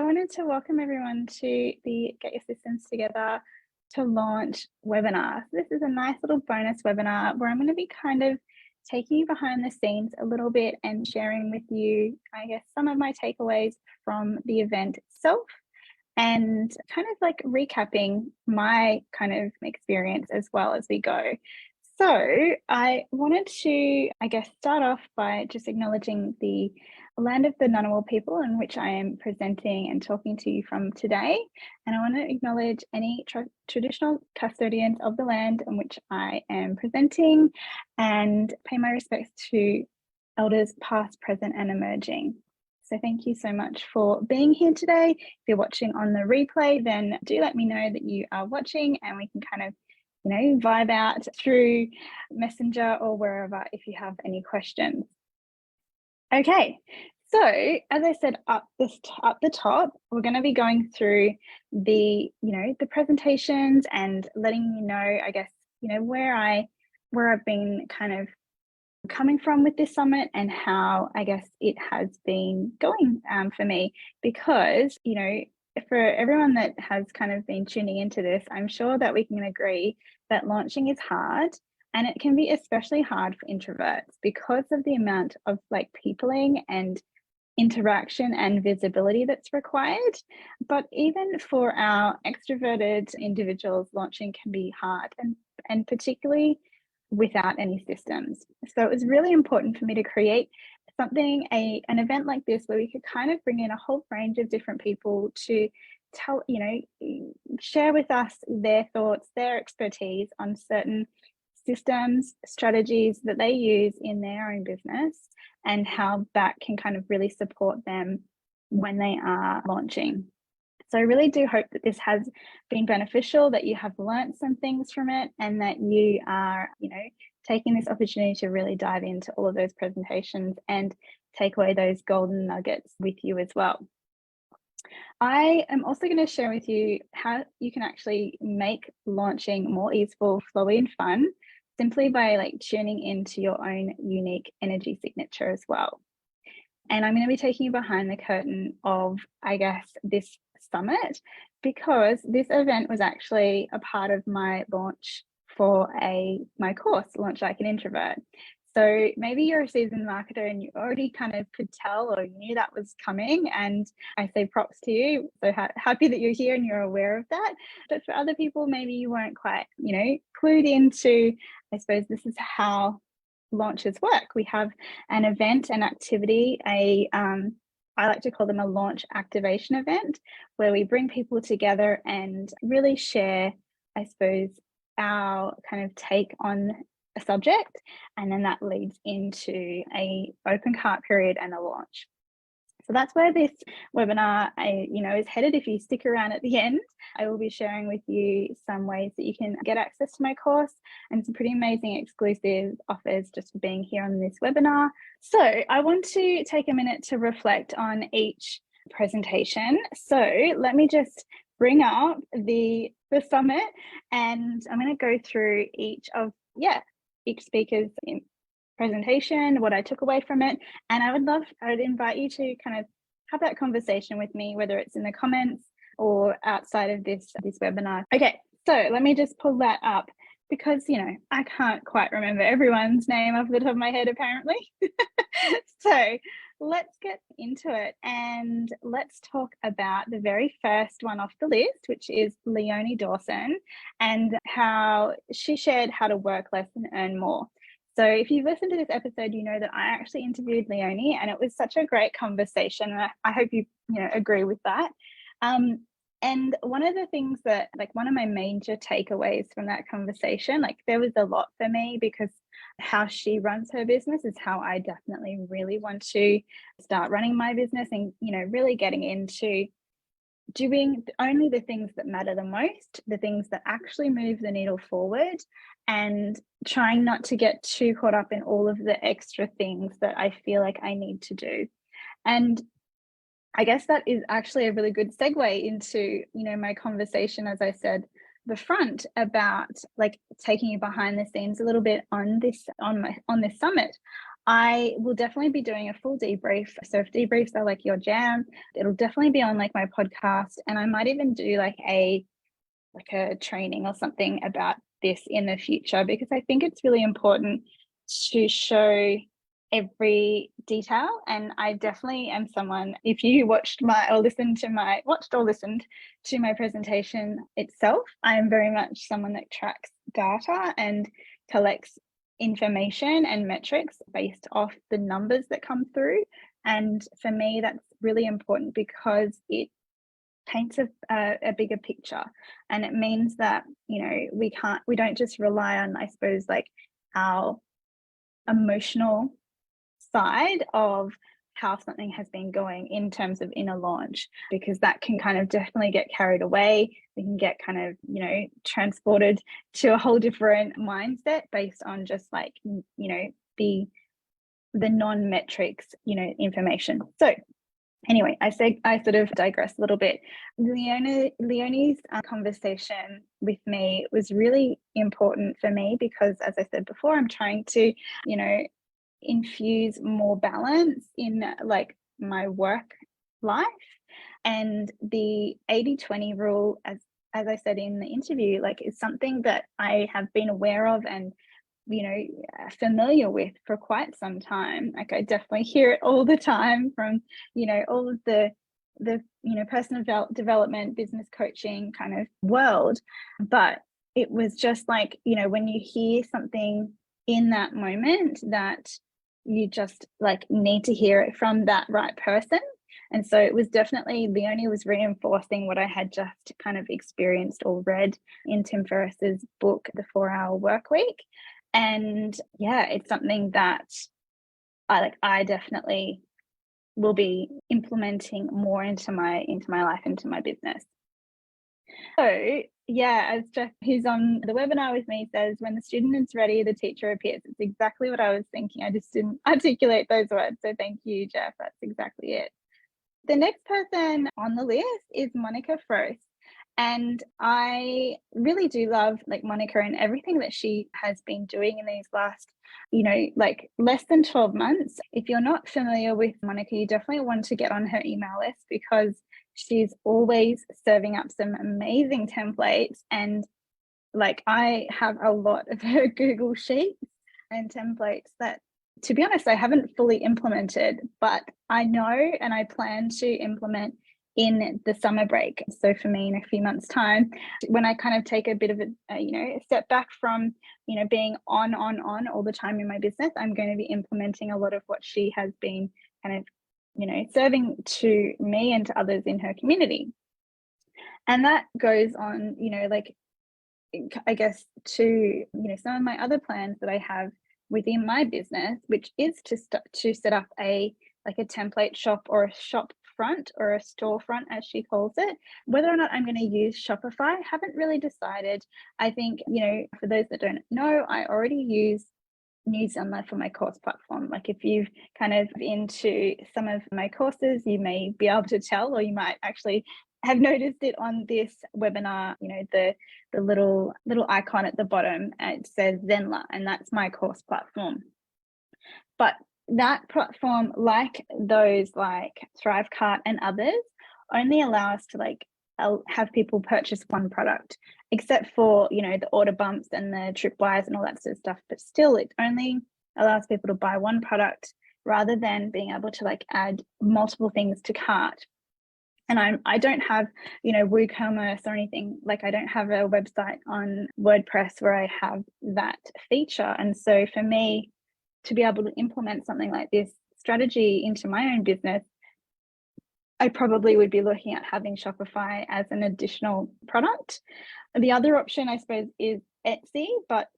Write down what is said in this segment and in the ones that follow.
wanted to welcome everyone to the Get Your Systems Together to Launch webinar. So this is a nice little bonus webinar where I'm going to be kind of taking you behind the scenes a little bit and sharing with you, I guess, some of my takeaways from the event itself and kind of like recapping my kind of experience as well as we go. So I wanted to, I guess, start off by just acknowledging the land of the Ngunnawal people in which I am presenting and talking to you from today. And I want to acknowledge any traditional custodians of the land in which I am presenting and pay my respects to elders past, present and emerging. So thank you so much for being here today. If you're watching on the replay, then do let me know that you are watching and we can kind of vibe out through Messenger or wherever if you have any questions. Okay, so as I said up the top, we're going to be going through the presentations and letting you know, I guess, where I've been kind of coming from with this summit and how I guess it has been going for me, because for everyone that has kind of been tuning into this, I'm sure that we can agree that launching is hard, and it can be especially hard for introverts because of the amount of peopling and interaction and visibility that's required. But even for our extroverted individuals, launching can be hard, and particularly without any systems. So it was really important for me to create something, an event like this, where we could kind of bring in a whole range of different people to tell, share with us their thoughts, their expertise on certain systems, strategies that they use in their own business and how that can kind of really support them when they are launching. So I really do hope that this has been beneficial, that you have learned some things from it, and that you are, taking this opportunity to really dive into all of those presentations and take away those golden nuggets with you as well. I am also going to share with you how you can actually make launching more easeful, flowy and fun simply by tuning into your own unique energy signature as well. And I'm going to be taking you behind the curtain of, I guess, this summit, because this event was actually a part of my launch for my course, Launch Like an Introvert. So maybe you're a seasoned marketer and you already kind of could tell or you knew that was coming, and I say props to you. So happy that you're here and you're aware of that. But for other people, maybe you weren't quite, clued into, I suppose this is how launches work. We have an event, an activity, I like to call them a launch activation event, where we bring people together and really share, I suppose, our kind of take on a subject, and then that leads into a open cart period and a launch. So that's where this webinar, is headed. If you stick around at the end, I will be sharing with you some ways that you can get access to my course and some pretty amazing exclusive offers just for being here on this webinar. So I want to take a minute to reflect on each presentation. So let me just bring up the summit, and I'm going to go through each speaker's presentation, what I took away from it. And I would invite you to kind of have that conversation with me, whether it's in the comments or outside of this webinar. Okay, so let me just pull that up, because I can't quite remember everyone's name off the top of my head apparently. So let's get into it, and let's talk about the very first one off the list, which is Leonie Dawson, and how she shared how to work less and earn more. So if you've listened to this episode, you know that I actually interviewed Leonie, and it was such a great conversation. And I hope you agree with that. And one of the things that, one of my major takeaways from that conversation, there was a lot for me, because how she runs her business is how I definitely really want to start running my business, and, really getting into doing only the things that matter the most, the things that actually move the needle forward, and trying not to get too caught up in all of the extra things that I feel like I need to do. And I guess that is actually a really good segue into, my conversation, as I said, the front, about taking you behind the scenes a little bit on this summit. I will definitely be doing a full debrief. So if debriefs are like your jam, it'll definitely be on like my podcast, and I might even do like a training or something about this in the future, because I think it's really important to show every detail. And I definitely am someone, if you watched or listened to my presentation itself, I am very much someone that tracks data and collects information and metrics based off the numbers that come through. And for me, that's really important because it paints a bigger picture, and it means that, you know, we don't just rely on, I suppose, like our emotional side of how something has been going in terms of in a launch, because that can kind of definitely get carried away. We can get kind of, you know, transported to a whole different mindset based on just like, you know, the non-metrics, you know, information. So anyway, I sort of digress a little bit. Leonie's conversation with me was really important for me because, as I said before, I'm trying to, you know, infuse more balance in like my work life. And the 80-20 rule, as I said in the interview, like is something that I have been aware of and, you know, familiar with for quite some time. Like I definitely hear it all the time from, you know, all of the you know, personal development, business coaching kind of world. But it was just like, you know, when you hear something in that moment that you just like need to hear it from that right person. And so it was definitely, Leonie was reinforcing what I had just kind of experienced or read in Tim Ferriss's book, The 4-Hour Work Week. And yeah, it's something that I definitely will be implementing more into my life, into my business. So yeah, as Jeff, who's on the webinar with me, says, when the student is ready, the teacher appears. It's exactly what I was thinking. I just didn't articulate those words. So thank you, Jeff. That's exactly it. The next person on the list is Monica Frost. And I really do love like Monica and everything that she has been doing in these last, you know, like less than 12 months. If you're not familiar with Monica, you definitely want to get on her email list because she's always serving up some amazing templates. And like I have a lot of her Google Sheets and templates that, to be honest, I haven't fully implemented, but I know and I plan to implement in the summer break. So for me, in a few months' time, when I kind of take a bit of a you know, a step back from, you know, being on all the time in my business, I'm going to be implementing a lot of what she has been kind of, you know, serving to me and to others in her community. And that goes on, you know, like, I guess to, you know, some of my other plans that I have within my business, which is to set up a template shop or a shop front or a storefront, as she calls it. Whether or not I'm going to use Shopify, I haven't really decided. I think, you know, for those that don't know, I already use Newsletter for my course platform. Like if you've kind of into some of my courses, you may be able to tell, or you might actually have noticed it on this webinar, you know, the little icon at the bottom, it says Zenla, and that's my course platform. But that platform, like those like Thrivecart and others, only allow us to like have people purchase one product, except for, you know, the order bumps and the tripwires and all that sort of stuff. But still, it only allows people to buy one product rather than being able to like add multiple things to cart. And I don't have, you know, WooCommerce or anything. Like I don't have a website on WordPress where I have that feature. And so for me to be able to implement something like this strategy into my own business, I probably would be looking at having Shopify as an additional product. The other option, I suppose, is Etsy. But,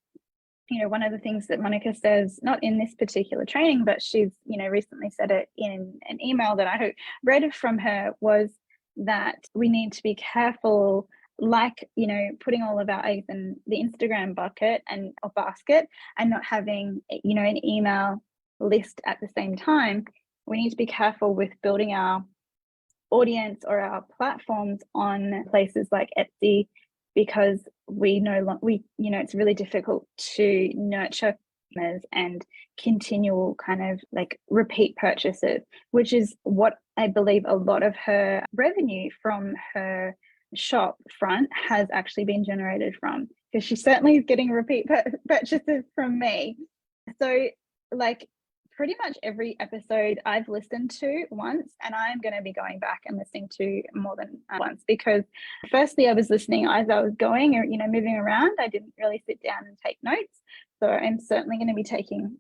you know, one of the things that Monica says, not in this particular training, but she's, you know, recently said it in an email that I read from her, was that we need to be careful, like, you know, putting all of our eggs in the Instagram bucket or basket and not having, you know, an email list at the same time. We need to be careful with building our audience or our platforms on places like Etsy, because you know, it's really difficult to nurture customers and continual kind of like repeat purchases, which is what I believe a lot of her revenue from her shop front has actually been generated from, because she certainly is getting repeat purchases from me. So like pretty much every episode I've listened to once, and I'm going to be going back and listening to more than once, because firstly I was listening as I was going, or moving around. I didn't really sit down and take notes, so I'm certainly going to be taking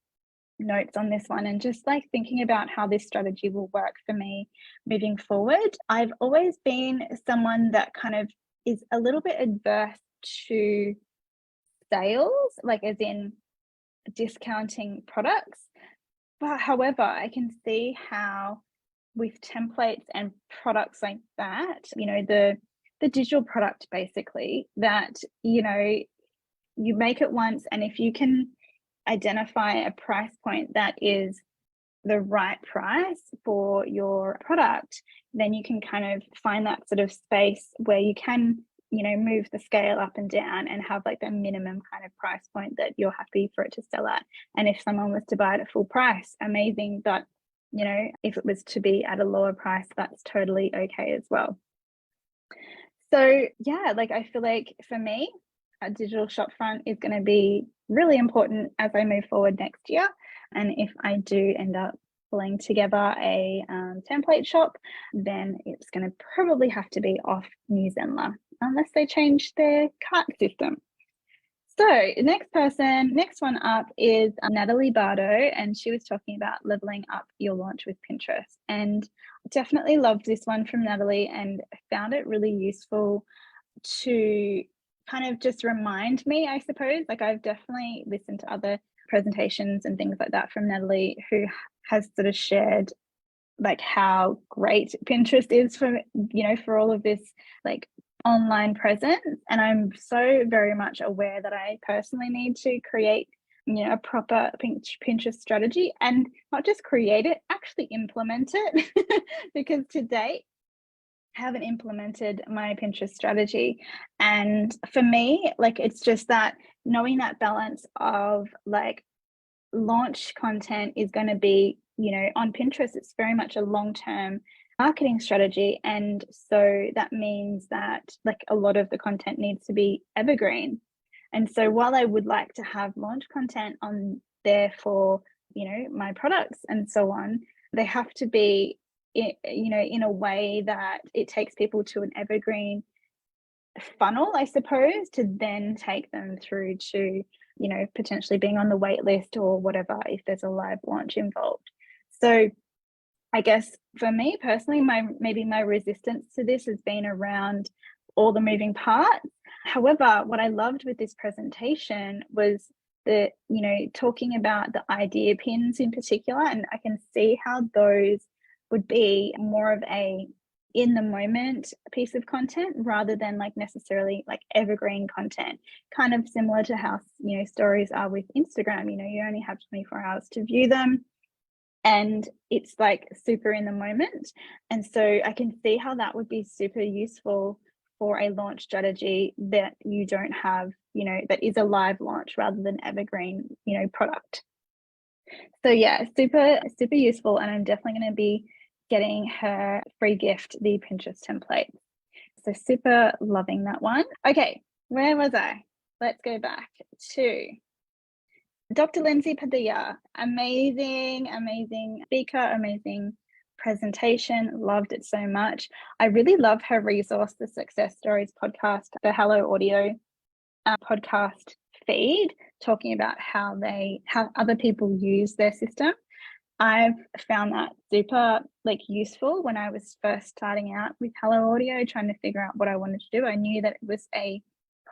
notes on this one and just like thinking about how this strategy will work for me moving forward. I've always been someone that kind of is a little bit adverse to sales, like as in discounting products. But however, I can see how with templates and products like that, the digital product basically, that you make it once, and if you can identify a price point that is the right price for your product, then you can kind of find that sort of space where you can move the scale up and down and have like the minimum kind of price point that you're happy for it to sell at. And if someone was to buy it at full price, amazing. But if it was to be at a lower price, that's totally okay as well. So yeah, like I feel like for me, a digital shopfront is going to be really important as I move forward next year. And if I do end up pulling together a template shop, then it's going to probably have to be off New Zenler, unless they change their cart system. So next one up is Natalie Bardo, and she was talking about leveling up your launch with Pinterest. And definitely loved this one from Natalie and found it really useful to kind of just remind me, I suppose. Like I've definitely listened to other presentations and things like that from Natalie, who has sort of shared like how great Pinterest is for all of this like online presence. And I'm so very much aware that I personally need to create a proper Pinterest strategy, and not just create it, actually implement it because to date haven't implemented my Pinterest strategy. And for me, like it's just that knowing that balance of like launch content is going to be on Pinterest, it's very much a long-term marketing strategy, and so that means that like a lot of the content needs to be evergreen. And so while I would like to have launch content on there for my products and so on, they have to be in a way that it takes people to an evergreen funnel, I suppose, to then take them through to potentially being on the wait list or whatever if there's a live launch involved. So I guess for me personally, my resistance to this has been around all the moving parts. However, what I loved with this presentation was the talking about the idea pins in particular, and I can see how those would be more of a in the moment piece of content rather than like necessarily like evergreen content, kind of similar to how stories are with Instagram. You only have 24 hours to view them, and it's like super in the moment. And so I can see how that would be super useful for a launch strategy that you don't have, that is a live launch rather than evergreen, product. So yeah, super useful, and I'm definitely going to be getting her free gift, the Pinterest template. So super loving that one. Okay, where was I? Let's go back to Dr. Lindsay Padilla. Amazing speaker, amazing presentation. Loved it so much. I really love her resource, the Success Stories podcast, the Hello Audio podcast feed, talking about how other people use their system. I've found that super useful when I was first starting out with Hello Audio, trying to figure out what I wanted to do. I knew that it was a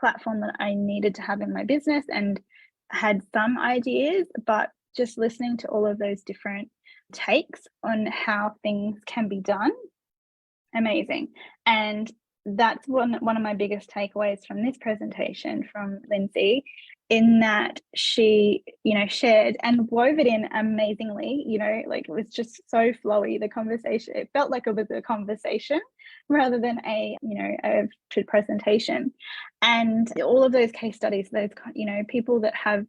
platform that I needed to have in my business and had some ideas, but just listening to all of those different takes on how things can be done, amazing. And that's one of my biggest takeaways from this presentation from Lindsay, in that she shared and wove it in amazingly. It was just so flowy, the conversation. It felt like it was a conversation rather than a presentation. And all of those case studies, those people that have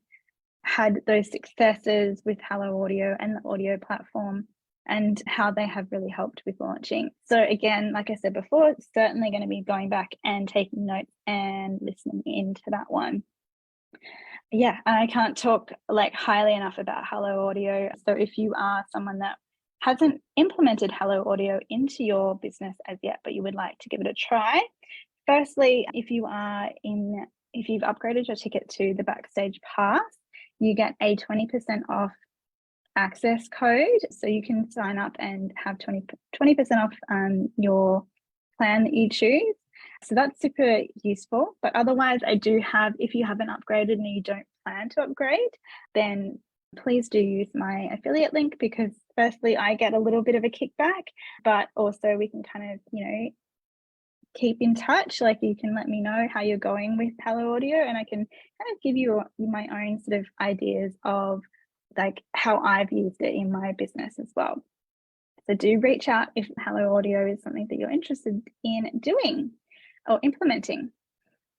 had those successes with Hello Audio and the audio platform, and how they have really helped with launching. So again, like I said before, certainly going to be going back and taking notes and listening into that one. Yeah, I can't talk like highly enough about Hello Audio. So if you are someone that hasn't implemented Hello Audio into your business as yet, but you would like to give it a try, firstly, if you've upgraded your ticket to the Backstage Pass, you get a 20% off access code. So you can sign up and have 20% off your plan that you choose. So that's super useful. But otherwise, I do have, if you haven't upgraded and you don't plan to upgrade, then please do use my affiliate link, because firstly, I get a little bit of a kickback, but also we can kind of, keep in touch. Like, you can let me know how you're going with Hello Audio, and I can kind of give you my own sort of ideas of like how I've used it in my business as well. So do reach out if Hello Audio is something that you're interested in doing or implementing.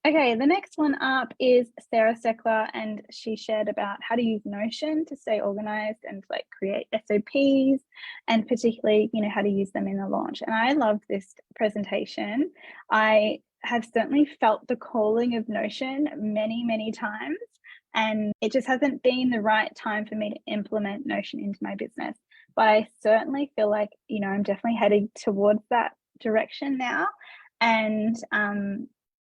Okay, the next one up is Sarah Seckler, and she shared about how to use Notion to stay organized and like create SOPs, and particularly, how to use them in the launch. And I loved this presentation. I have certainly felt the calling of Notion many, many times, and it just hasn't been the right time for me to implement Notion into my business. But I certainly feel like, I'm definitely heading towards that direction now. And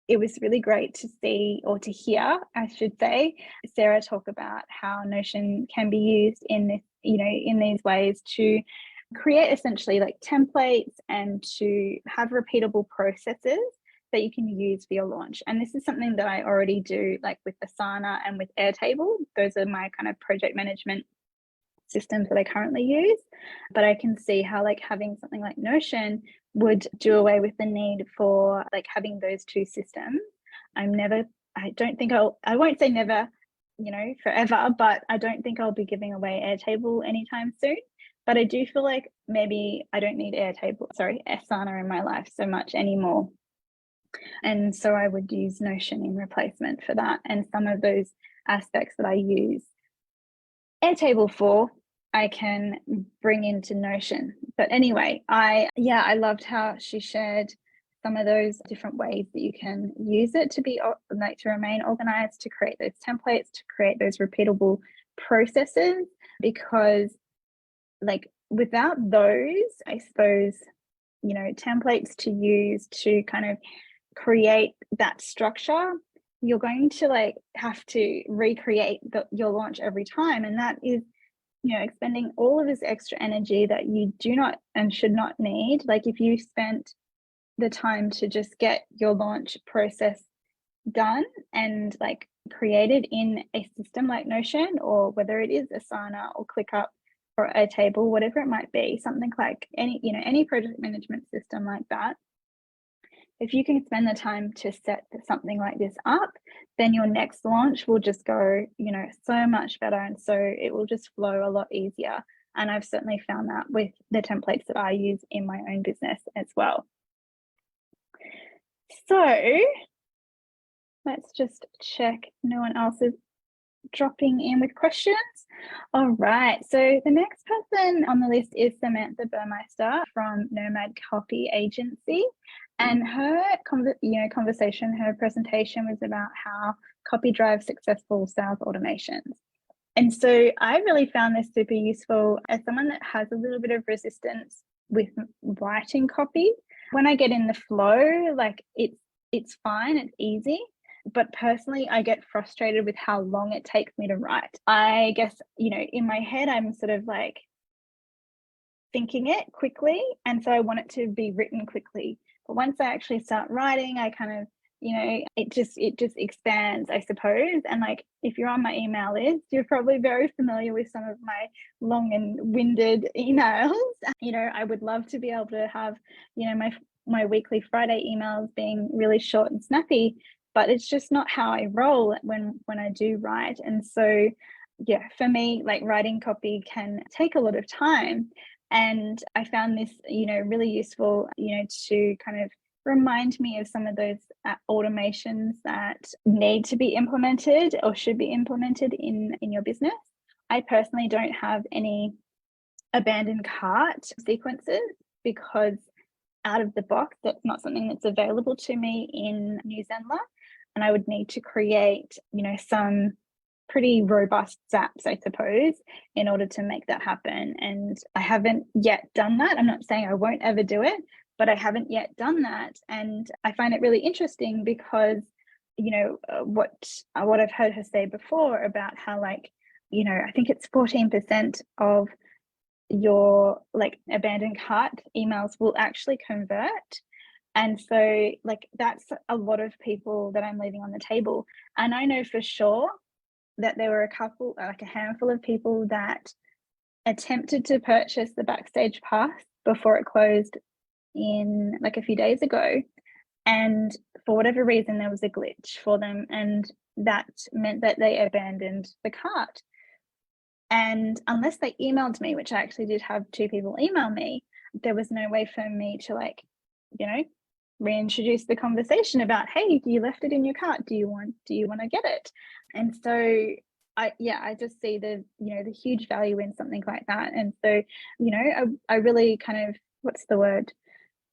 it was really great to see, or to hear, I should say, Sarah talk about how Notion can be used in this, in these ways to create essentially like templates and to have repeatable processes that you can use for your launch. And this is something that I already do, like with Asana and with Airtable. Those are my kind of project management systems that I currently use, but I can see how like having something like Notion would do away with the need for like having those two systems. I won't say never, forever, but I don't think I'll be giving away Airtable anytime soon. But I do feel like maybe I don't need Asana in my life so much anymore. And so I would use Notion in replacement for that. And some of those aspects that I use Airtable for, I can bring into Notion. But anyway, I loved how she shared some of those different ways that you can use it to remain organized, to create those templates, to create those repeatable processes, because like without those, I suppose, templates to use to kind of create that structure, you're going to like have to recreate your launch every time. And that is, expending all of this extra energy that you do not and should not need. Like if you spent the time to just get your launch process done and like created in a system like Notion, or whether it is Asana or ClickUp or Airtable, whatever it might be, something like any project management system like that, if you can spend the time to set something like this up, then your next launch will just go, so much better. And so it will just flow a lot easier. And I've certainly found that with the templates that I use in my own business as well. So let's just check no one else is dropping in with questions. All right, so the next person on the list is Samantha Burmeister from Nomad Copy Agency. And her conversation, her presentation was about how copy drives successful sales automations. And so I really found this super useful as someone that has a little bit of resistance with writing copy. When I get in the flow, like it's fine, it's easy. But personally, I get frustrated with how long it takes me to write. I guess, in my head, I'm sort of like thinking it quickly. And so I want it to be written quickly. But once I actually start writing, I kind of, it just expands, I suppose. And like, if you're on my email list, you're probably very familiar with some of my long and winded emails. I would love to be able to have, my weekly Friday emails being really short and snappy, but it's just not how I roll when I do write. And so, yeah, for me, like writing copy can take a lot of time. And I found this, really useful, to kind of remind me of some of those automations that need to be implemented or should be implemented in your business. I personally don't have any abandoned cart sequences because out of the box, that's not something that's available to me in New Zenler. And I would need to create, some pretty robust zaps, I suppose, in order to make that happen. And I haven't yet done that. I'm not saying I won't ever do it, but I haven't yet done that. And I find it really interesting because, what I've heard her say before about how, like, I think it's 14% of your like abandoned cart emails will actually convert. And so like that's a lot of people that I'm leaving on the table. And I know for sure that there were a handful of people that attempted to purchase the Backstage Pass before it closed in like a few days ago. And for whatever reason, there was a glitch for them. And that meant that they abandoned the cart. And unless they emailed me, which I actually did have 2 people email me, there was no way for me to reintroduce the conversation about, hey, you left it in your cart. Do you want to get it? And so I just see the huge value in something like that. And so, I really kind of, what's the word?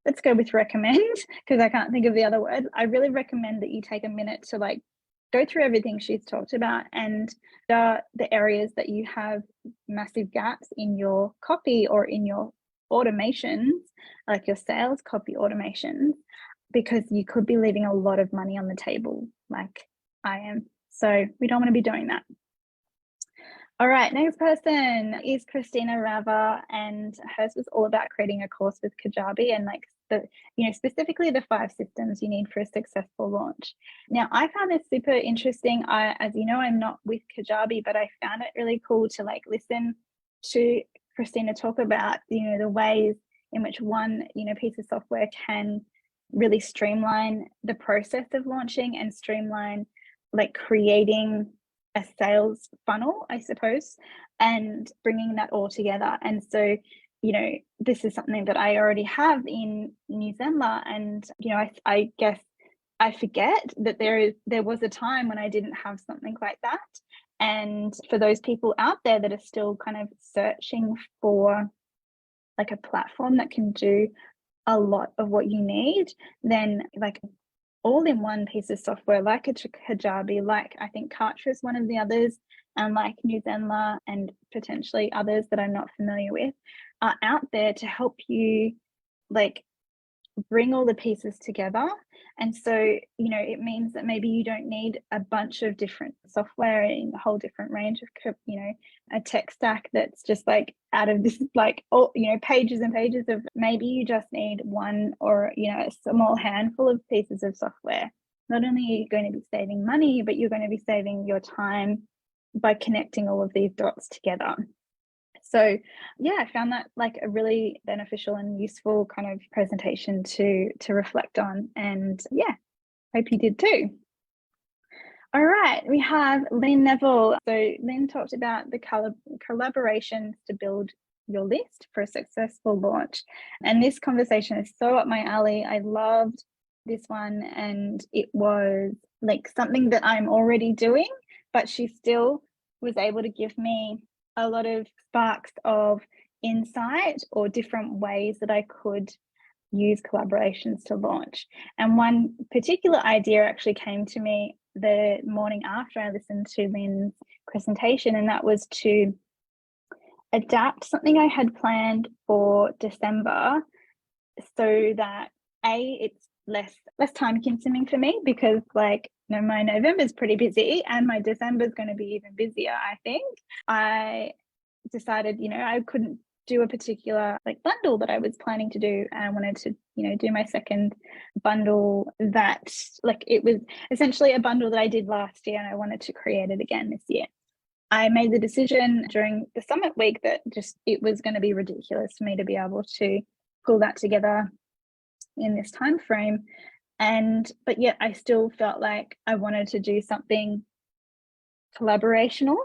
Let's go with recommend, because I can't think of the other word. I really recommend that you take a minute to go through everything she's talked about and the areas that you have massive gaps in your copy or in your automations, like your sales copy automations, because you could be leaving a lot of money on the table like I am. So we don't want to be doing that. All right, next person is Christina Rava, and hers was all about creating a course with Kajabi and specifically the 5 systems you need for a successful launch. Now, I found this super interesting. As you know, I'm not with Kajabi, but I found it really cool to listen to Christina talk about, the ways in which one, piece of software can really streamline the process of launching and streamline creating a sales funnel, I suppose, and bringing that all together. And so, this is something that I already have in New Zenler. And, I guess I forget that there was a time when I didn't have something like that. And for those people out there that are still kind of searching for a platform that can do a lot of what you need, then all-in-one piece of software like a Kajabi, I think Kartra is one of the others, and New Zenler and potentially others that I'm not familiar with, are out there to help you bring all the pieces together. And so, it means that maybe you don't need a bunch of different software in a whole different range of, a tech stack that's just out of this, pages and pages of, maybe you just need one or, a small handful of pieces of software. Not only are you going to be saving money, but you're going to be saving your time by connecting all of these dots together. So yeah, I found that a really beneficial and useful kind of presentation to reflect on, and yeah, hope you did too. All right, we have Lynn Neville. So Lynn talked about the collaborations to build your list for a successful launch, and this conversation is so up my alley. I loved this one, and it was something that I'm already doing, but she still was able to give me a lot of sparks of insight or different ways that I could use collaborations to launch. And one particular idea actually came to me the morning after I listened to Lynn's presentation, and that was to adapt something I had planned for December so that it's less time consuming for me, because my November is pretty busy and my December is going to be even busier. I think I decided, I couldn't do a particular bundle that I was planning to do, and I wanted to, do my second bundle that it was essentially a bundle that I did last year, and I wanted to create it again this year. I made the decision during the summit week that it was going to be ridiculous for me to be able to pull that together in this time frame. But yet I still felt like I wanted to do something collaborational.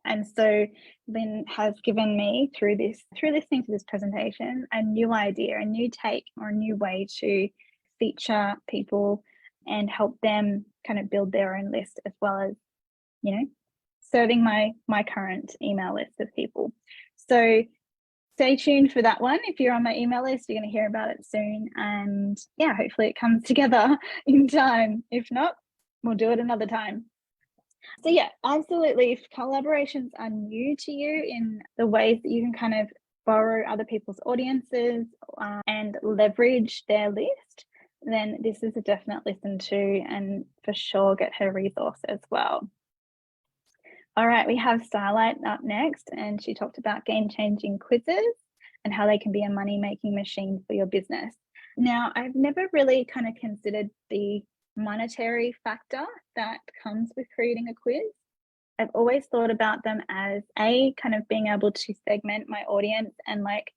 And so Lynn has given me, through listening to this presentation, a new idea, a new take, or a new way to feature people and help them kind of build their own list, as well as, you know, serving my current email list of people. So stay tuned for that one. If you're on my email list, you're going to hear about it soon. And yeah, hopefully it comes together in time. If not, we'll do it another time. So yeah, absolutely. If collaborations are new to you in the ways that you can kind of borrow other people's audiences and leverage their list, then this is a definite listen to, and for sure get her resource as well. All right, we have Starlight up next, and she talked about game-changing quizzes and how they can be a money-making machine for your business. Now, I've never really kind of considered the monetary factor that comes with creating a quiz. I've always thought about them as kind of being able to segment my audience and like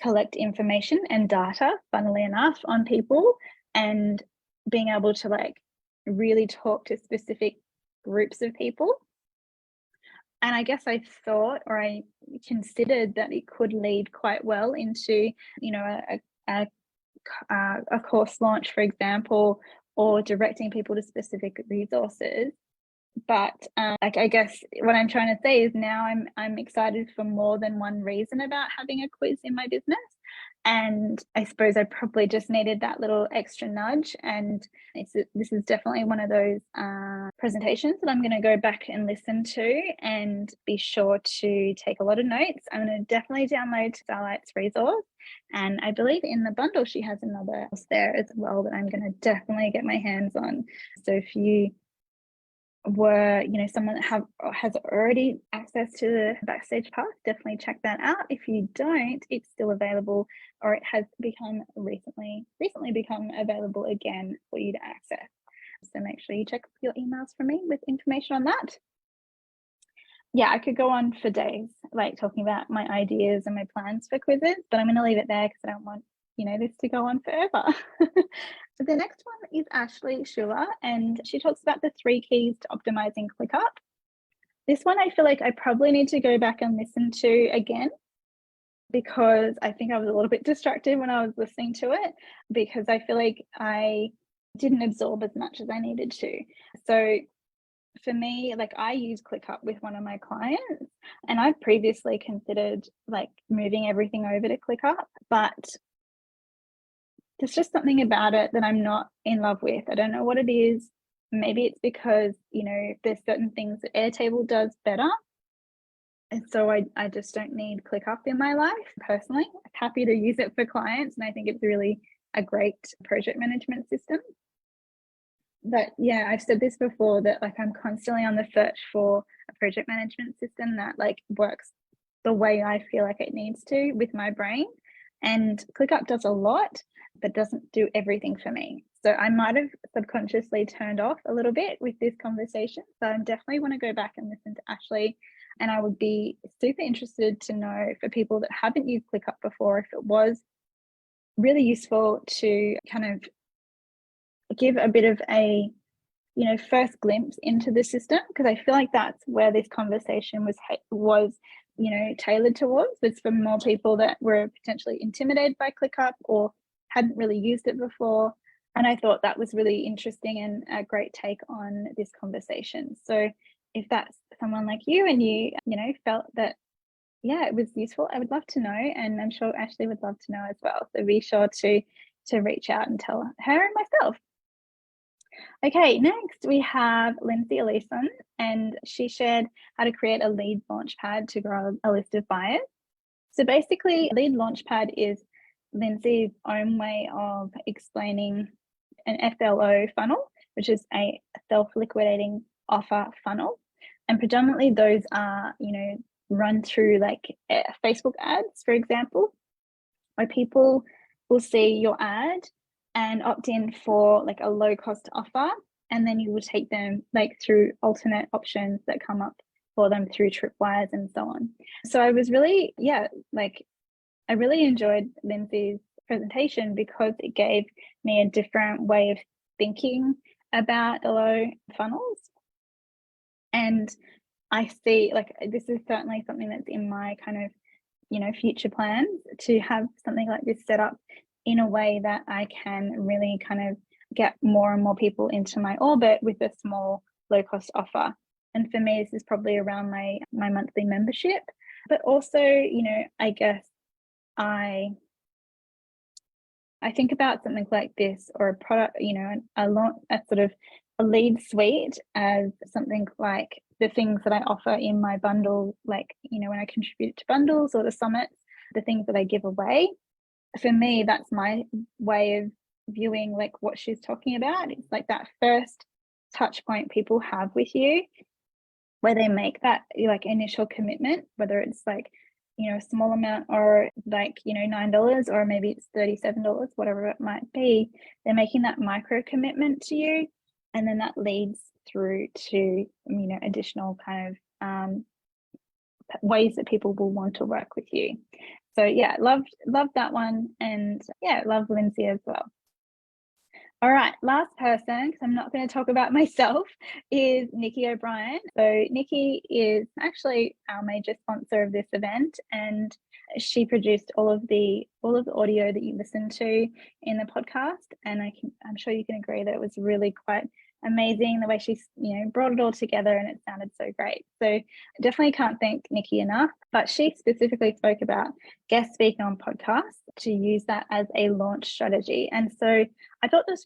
collect information and data, funnily enough, on people, and being able to like really talk to specific groups of people. And I guess I thought, or I considered, that it could lead quite well into, you know, a course launch, for example, or directing people to specific resources. But like, I guess what I'm trying to say is now I'm excited for more than one reason about having a quiz in my business. And I suppose I probably just needed that little extra nudge. And this is definitely one of those presentations that I'm going to go back and listen to and be sure to take a lot of notes. I'm going to definitely download Starlight's resource. And I believe in the bundle she has another course there as well that I'm going to definitely get my hands on. So if you were, you know, someone that has already access to the Backstage Pass, definitely check that out. If you don't, it's still available, or it has become recently become available again for you to access. So make sure you check your emails from me with information on that. Yeah, I could go on for days, like talking about my ideas and my plans for quizzes, but I'm going to leave it there because I don't want, you know, this to go on forever. The next one is Ashley Schuler, and she talks about the 3 keys to optimizing ClickUp. This one I feel like I probably need to go back and listen to again, because I think I was a little bit distracted when I was listening to it, because I feel like I didn't absorb as much as I needed to. So for me, like, I use ClickUp with one of my clients, and I've previously considered like moving everything over to ClickUp, but there's just something about it that I'm not in love with. I don't know what it is. Maybe it's because, you know, there's certain things that Airtable does better. And so I just don't need ClickUp in my life personally. I'm happy to use it for clients, and I think it's really a great project management system. But yeah, I've said this before, that like I'm constantly on the search for a project management system that like works the way I feel like it needs to with my brain. And ClickUp does a lot, but doesn't do everything for me. So I might have subconsciously turned off a little bit with this conversation. So I definitely want to go back and listen to Ashley. And I would be super interested to know, for people that haven't used ClickUp before, if it was really useful to kind of give a bit of a, you know, first glimpse into the system, because I feel like that's where this conversation was, you know, tailored towards. It's for more people that were potentially intimidated by ClickUp or hadn't really used it before. And I thought that was really interesting and a great take on this conversation. So if that's someone like you and you know, felt that, yeah, it was useful, I would love to know. And I'm sure Ashley would love to know as well. So be sure to reach out and tell her and myself. Okay, next we have Lindsay Eleison, and she shared how to create a lead launchpad to grow a list of buyers. So basically, lead launchpad is Lindsay's own way of explaining an FLO funnel, which is a self-liquidating offer funnel. And predominantly those are, you know, run through like Facebook ads, for example, where people will see your ad and opt in for like a low cost offer, and then you will take them like through alternate options that come up for them through tripwires and so on. So I was really, I really enjoyed Lindsay's presentation because it gave me a different way of thinking about low funnels. And I see, like, this is certainly something that's in my kind of, you know, future plans, to have something like this set up in a way that I can really kind of get more and more people into my orbit with a small low cost offer. And for me, this is probably around my monthly membership. But also, you know, I guess I think about something like this, or a product, you know, a sort of a lead suite as something like the things that I offer in my bundle, like, you know, when I contribute to bundles or the summits, the things that I give away. For me, that's my way of viewing like what she's talking about. It's like that first touch point people have with you, where they make that like initial commitment, whether it's like, you know, a small amount or like, you know, $9 or maybe it's $37, whatever it might be. They're making that micro commitment to you, and then that leads through to, you know, additional kind of ways that people will want to work with you. So yeah, loved that one, and yeah, love Lindsay as well. All right, last person, because I'm not going to talk about myself, is Nikki O'Brien. So Nikki is actually our major sponsor of this event, and she produced all of the audio that you listen to in the podcast. And I'm sure you can agree that it was really quite amazing the way she, you know, brought it all together, and it sounded so great. So definitely can't thank Nikki enough. But she specifically spoke about guest speaking on podcasts, to use that as a launch strategy. And so I thought this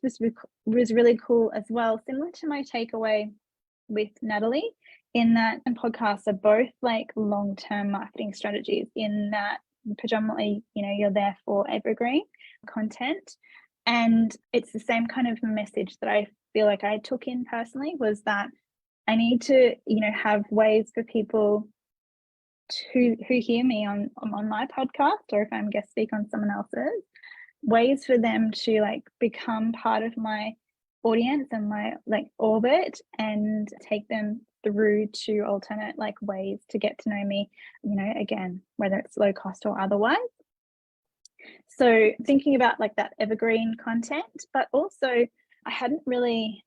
was really cool as well, similar to my takeaway with Natalie, in that and podcasts are both like long-term marketing strategies, in that predominantly, you know, you're there for evergreen content. And it's the same kind of message that I feel like I took in personally, was that I need to, you know, have ways for people who hear me on my podcast, or if I'm guest speak on someone else's, ways for them to like become part of my audience and my like orbit, and take them through to alternate like ways to get to know me, you know, again, whether it's low cost or otherwise. So thinking about like that evergreen content, but also I hadn't really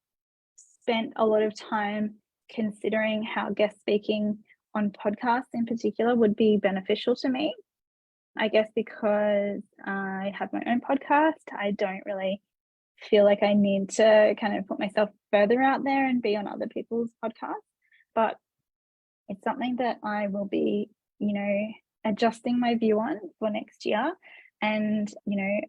spent a lot of time considering how guest speaking on podcasts in particular would be beneficial to me. I guess because I have my own podcast, I don't really feel like I need to kind of put myself further out there and be on other people's podcasts. But it's something that I will be, you know, adjusting my view on for next year, and, you know,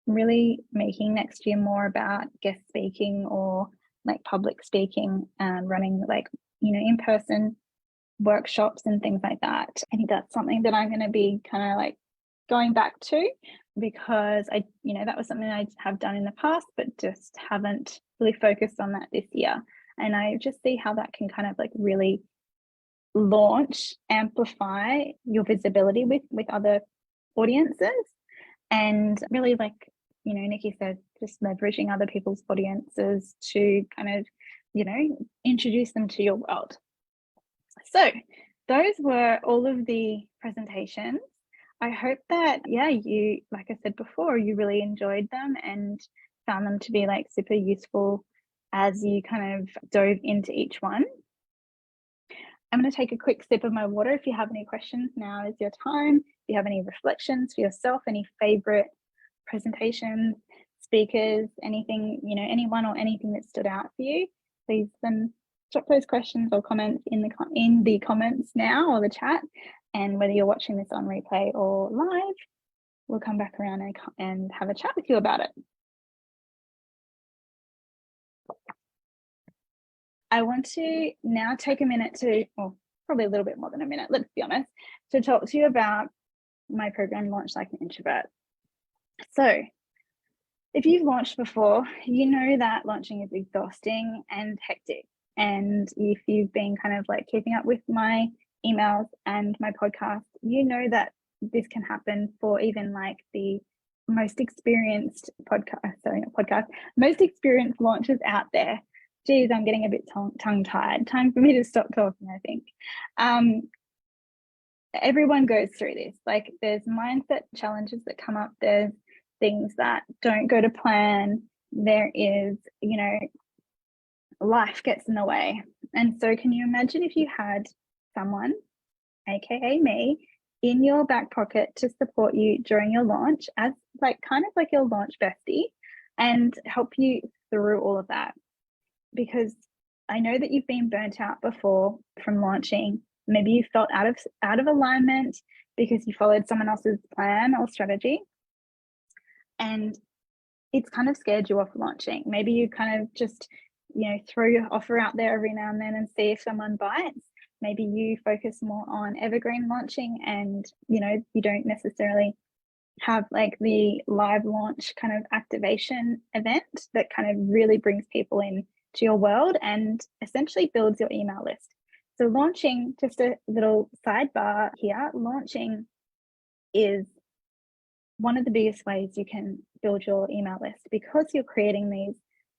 really making next year more about guest speaking or like public speaking, and running like, you know, in-person workshops and things like that. I think that's something that I'm going to be kind of like going back to, because I, you know, that was something I have done in the past, but just haven't really focused on that this year. And I just see how that can kind of like really amplify your visibility with other audiences, and really, like, you know, Nikki said, just leveraging other people's audiences to kind of, you know, introduce them to your world. So those were all of the presentations. I hope that, yeah, you, like I said before, you really enjoyed them and found them to be like super useful as you kind of dove into each one. I'm going to take a quick sip of my water. If you have any questions, now is your time. If you have any reflections for yourself, any favorite presentations, speakers, anything, you know, anyone or anything that stood out for you, please drop those questions or comments in the comments now, or the chat. And whether you're watching this on replay or live, we'll come back around and have a chat with you about it. I want to now take a minute to, or probably a little bit more than a minute, let's be honest, to talk to you about my program, Launch Like an Introvert. So if you've launched before, you know that launching is exhausting and hectic. And if you've been kind of like keeping up with my emails and my podcast, you know that this can happen for even like the most experienced most experienced launchers out there. Geez, I'm getting a bit tongue-tied. Time for me to stop talking, I think. Everyone goes through this. Like, there's mindset challenges that come up. There's things that don't go to plan. There is, you know, life gets in the way. And so can you imagine if you had someone, aka me, in your back pocket to support you during your launch as kind of like your launch bestie and help you through all of that. Because I know that you've been burnt out before from launching. Maybe you felt out of alignment because you followed someone else's plan or strategy, and it's kind of scared you off launching. Maybe you kind of just, throw your offer out there every now and then and see if someone bites. Maybe you focus more on evergreen launching and, you don't necessarily have like the live launch kind of activation event that kind of really brings people in to your world and essentially builds your email list. So launching, just a little sidebar here, launching is one of the biggest ways you can build your email list because you're creating these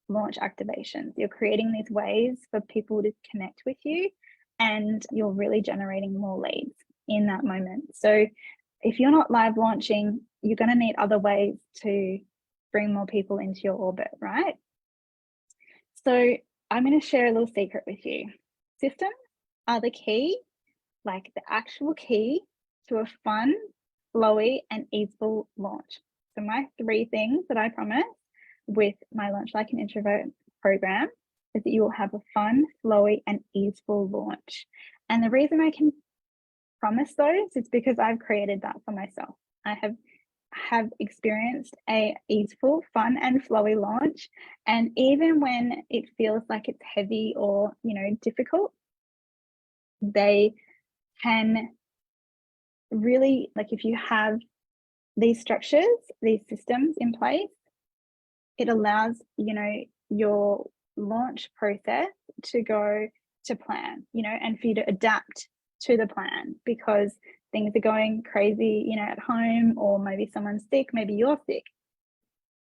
launch activations. You're creating these ways for people to connect with you, and you're really generating more leads in that moment. So if you're not live launching, you're going to need other ways to bring more people into your orbit, right? So I'm going to share a little secret with you. Systems are the key, like the actual key to a fun, flowy, and easeful launch. So my 3 things that I promise with my Launch Like an Introvert program is that you will have a fun, flowy, and easeful launch. And the reason I can promise those is because I've created that for myself. I have experienced a easeful, fun, and flowy launch. And even when it feels like it's heavy or, difficult, they can really, like, if you have these structures, these systems in place, it allows, your launch process to go to plan, and for you to adapt to the plan because things are going crazy, at home, or maybe someone's sick, maybe you're sick.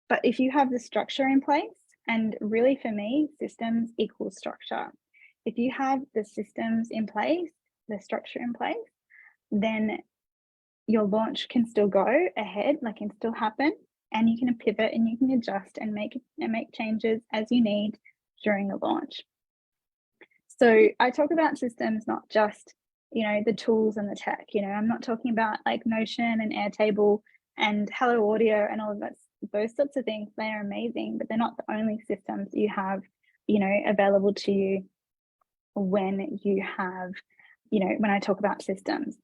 But if you have the structure in place, and really for me, systems equals structure. If you have the systems in place, the structure in place, then your launch can still go ahead, can still happen, and you can pivot and you can adjust and make changes as you need during the launch. So I talk about systems, not just, the tools and the tech. I'm not talking about like Notion and Airtable and Hello Audio and all of that. Those sorts of things, they are amazing, but they're not the only systems you have, available to you when you have, when I talk about systems.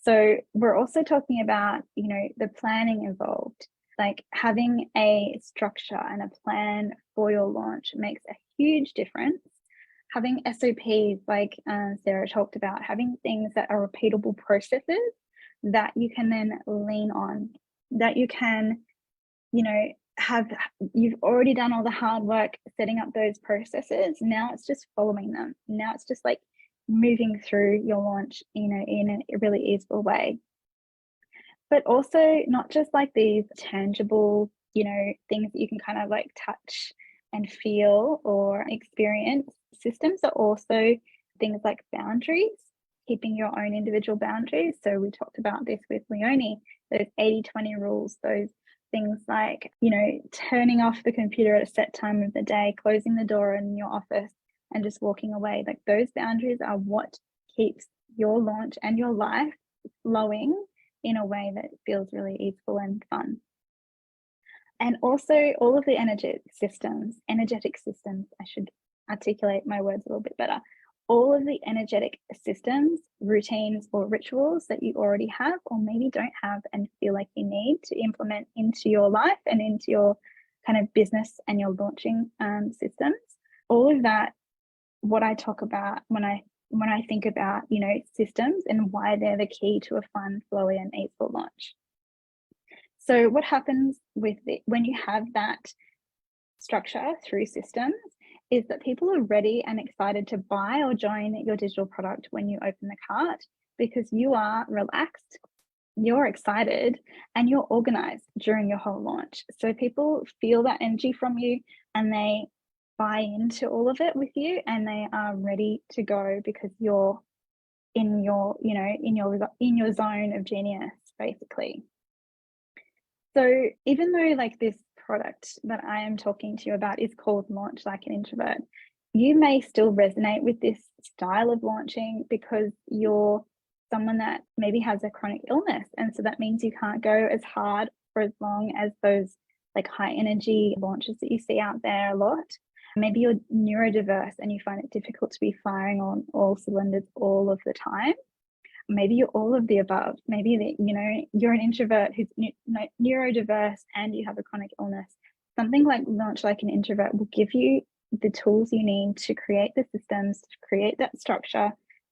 So we're also talking about, the planning involved, like having a structure and a plan for your launch makes a huge difference. Having SOPs, like Sarah talked about, having things that are repeatable processes that you can then lean on, that you can, you've already done all the hard work setting up those processes. Now it's just following them. Now it's just like moving through your launch, in a really easeful way. But also not just like these tangible, things that you can kind of like touch and feel or experience. Systems are also things like boundaries, keeping your own individual boundaries. So we talked about this with Leonie, those 80-20 rules, those things like, turning off the computer at a set time of the day, closing the door in your office and just walking away. Like those boundaries are what keeps your launch and your life flowing in a way that feels really easeful and fun. And also all of the energetic systems, I should articulate my words a little bit better. All of the energetic systems, routines, or rituals that you already have or maybe don't have and feel like you need to implement into your life and into your kind of business and your launching systems. All of that, what I talk about when I think about, systems and why they're the key to a fun, flowy, and easeful launch. So what happens with when you have that structure through systems is that people are ready and excited to buy or join your digital product when you open the cart because you are relaxed, you're excited, and you're organized during your whole launch. So people feel that energy from you and they buy into all of it with you and they are ready to go because you're in your, in your zone of genius, basically. So even though like this product that I am talking to you about is called Launch Like an Introvert, you may still resonate with this style of launching because you're someone that maybe has a chronic illness. And so that means you can't go as hard for as long as those like high energy launches that you see out there a lot. Maybe you're neurodiverse and you find it difficult to be firing on all cylinders all of the time. Maybe you're all of the above. Maybe you're an introvert who's neurodiverse and you have a chronic illness. Something like Launch Like an Introvert will give you the tools you need to create the systems, to create that structure,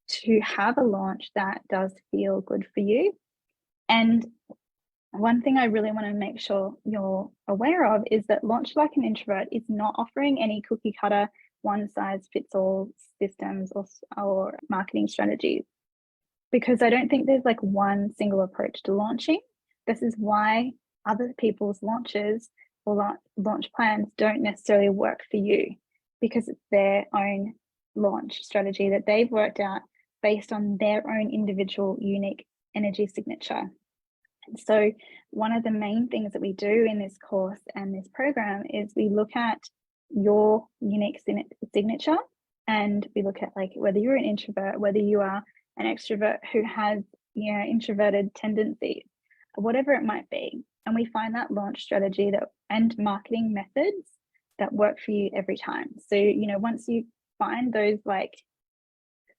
to have a launch that does feel good for you. And one thing I really want to make sure you're aware of is that Launch Like an Introvert is not offering any cookie cutter, one size fits all systems or marketing strategies, because I don't think there's like one single approach to launching. This is why other people's launches or launch plans don't necessarily work for you, because it's their own launch strategy that they've worked out based on their own individual unique energy signature. And so one of the main things that we do in this course and this program is we look at your unique signature, and we look at like whether you're an introvert, whether you are an extrovert who has introverted tendencies, whatever it might be. And we find that launch strategy and marketing methods that work for you every time. So, once you find those like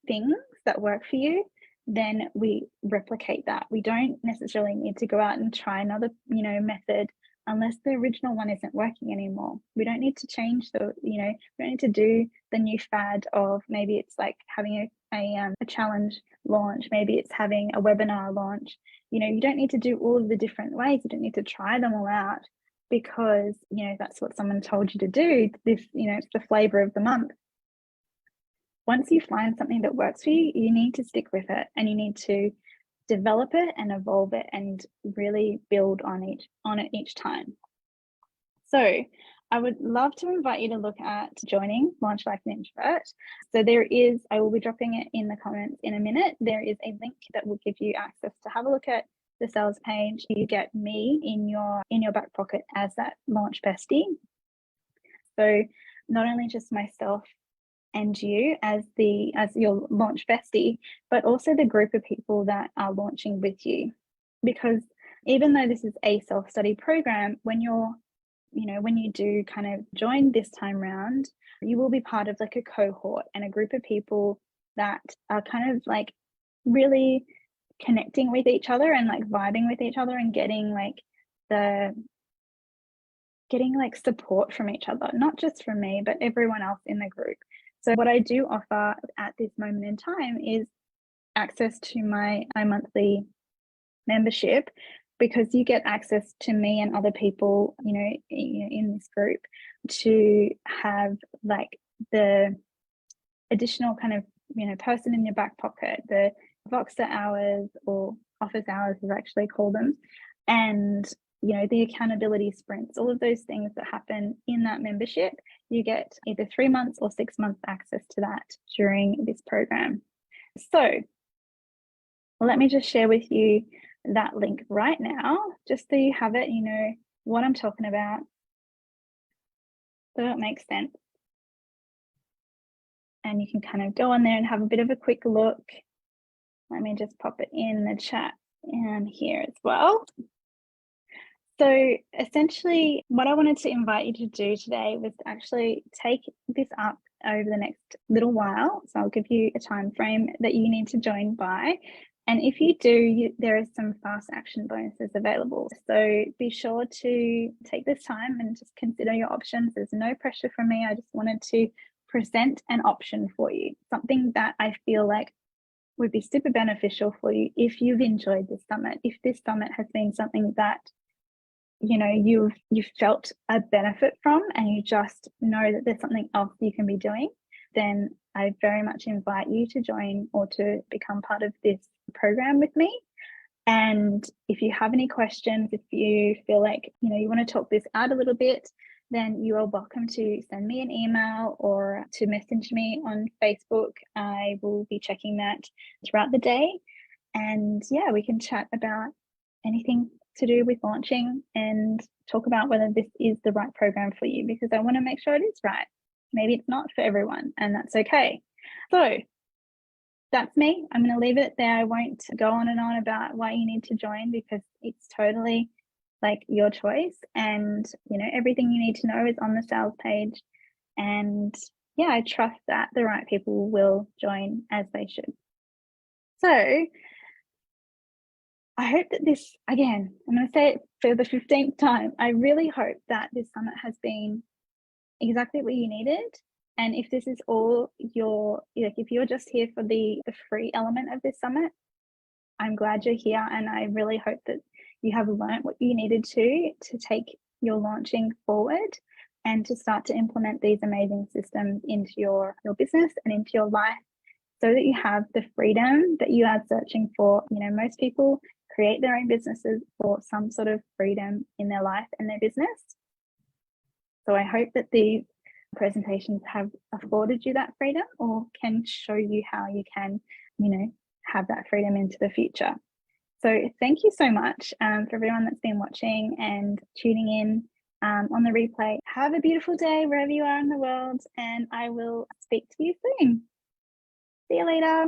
things that work for you, then we replicate that. We don't necessarily need to go out and try another, method unless the original one isn't working anymore. We don't need to change we don't need to do the new fad of maybe it's like having a challenge launch, maybe it's having a webinar launch. You don't need to do all of the different ways. You don't need to try them all out because, that's what someone told you to do. This, it's the flavor of the month. Once you find something that works for you, you need to stick with it, and you need to develop it and evolve it and really build on it each time. So I would love to invite you to look at joining Launch Like an Introvert. So I will be dropping it in the comments in a minute. There is a link that will give you access to have a look at the sales page. You get me in your back pocket as that launch bestie. So not only just myself and you as your launch bestie, but also the group of people that are launching with you. Because even though this is a self-study program, when you do kind of join this time round, you will be part of like a cohort and a group of people that are kind of like really connecting with each other and like vibing with each other and getting support from each other, not just from me, but everyone else in the group. So what I do offer at this moment in time is access to my monthly membership, because you get access to me and other people, in this group, to have like the additional kind of, person in your back pocket, the Voxer hours or office hours as I actually call them, and the accountability sprints, all of those things that happen in that membership. You get either 3 months or 6 months access to that during this program. So let me just share with you that link right now, just so you have it, what I'm talking about, so it makes sense. And you can kind of go on there and have a bit of a quick look. Let me just pop it in the chat and here as well. So essentially what I wanted to invite you to do today was to actually take this up over the next little while. So I'll give you a time frame that you need to join by. And if you do, there are some fast action bonuses available. So be sure to take this time and just consider your options. There's no pressure from me. I just wanted to present an option for you, something that I feel like would be super beneficial for you if you've enjoyed this summit, if this summit has been something that you've felt a benefit from, and you just know that there's something else you can be doing, then I very much invite you to join or to become part of this program with me. And if you have any questions, if you feel like you want to talk this out a little bit, then you are welcome to send me an email or to message me on Facebook. I will be checking that throughout the day, and yeah, we can chat about anything to do with launching and talk about whether this is the right program for you, because I want to make sure it is right. Maybe it's not for everyone, and that's okay. So that's me. I'm going to leave it there. I won't go on and on about why you need to join, because it's totally like your choice. And, you know, everything you need to know is on the sales page. And yeah, I trust that the right people will join as they should. So I hope that this, again, I'm going to say it for the 15th time. I really hope that this summit has been exactly what you needed. And if this is all if you're just here for the free element of this summit, I'm glad you're here. And I really hope that you have learned what you needed to take your launching forward and to start to implement these amazing systems into your business and into your life, so that you have the freedom that you are searching for. You know, most people create their own businesses for some sort of freedom in their life and their business. So I hope that these presentations have afforded you that freedom, or can show you how you can, you know, have that freedom into the future. So thank you so much for everyone that's been watching and tuning in on the replay. Have a beautiful day wherever you are in the world, and I will speak to you soon. See you later.